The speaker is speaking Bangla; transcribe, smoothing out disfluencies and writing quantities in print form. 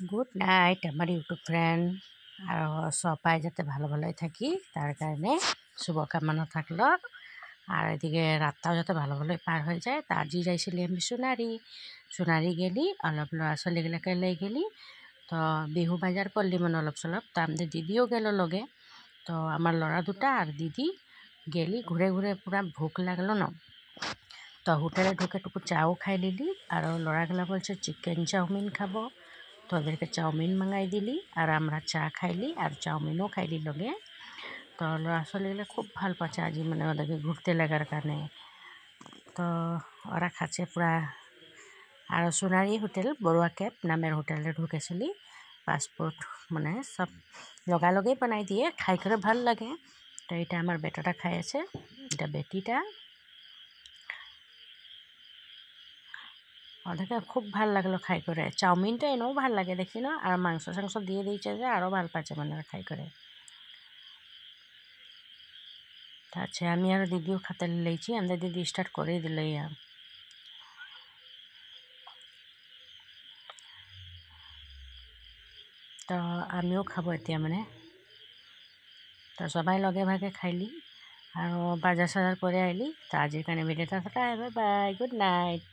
গুড নাইট আমার ইউটিউব ফ্রেন্ড আর সবাই যাতে ভালো ভালোই থাকি তার কারণে শুভকামনা থাকলো। আর এদিকে রাতটাও যাতে ভালো ভালোই পাৰ হৈ যায়। তা আজি যাইছিলি আমি সোণাৰী গেলি অলপ ল'ৰা ছোৱালীগিলাকে লৈ গেলি তো বিহু বাজাৰ করলি মানে অলপ চলপ। তো আমাদের দিদিও গেল লগে। তো আমার ল'ৰা দুটা আর দিদি গেলি ঘুরে ঘুরে পুরা ভোক লাগলো না। তো হোটেলে ঢুকে টুকু চাও খাই নিলি আর ল'ৰাগুলা বলছে চিকেন চাউমিন খাবো। তো ওদেরকে চাউমিন মাঙাই দিলি আর আমরা চা খাইলি আর চাউমিনও খাইলি লগে। তো ল'রা ছোৱালীগুলো খুব ভাল পাচ্ছে আজি মানে ওদেরকে ঘুরতে লাগার কারণে। তো ওরা খাচ্ছে পুরা। আর সোনারি হোটেল বড়ুয়া কেব নামের হোটেলে ঢুকেছিলি পাসপোর্ট মানে সব লগালগেই বানাই দিয়ে খাই করে ভাল লাগে। তো এটা আমার বেটাটা খাইছে, এটা বেটিটা। ওদেরকে খুব ভাল লাগলো খাই করে। চাউমিনটা এনেও ভাল লাগে দেখি না, আর মাংস সাংস দিয়ে দিয়েছে যে আরও ভাল পাচ্ছে মানে খাই করে। আচ্ছা আমি আর দিদিও খাতে লেছি, আমাদের দিদি স্টার্ট করেই দিল ইয়া। তো আমিও খাবো এতিয়া মানে। তো সবাই লগে ভাগে খাইলি আর বাজার সাজার করে আইলি। তো আজির কারণে ভিডিওটা বাই বাই, গুড নাইট।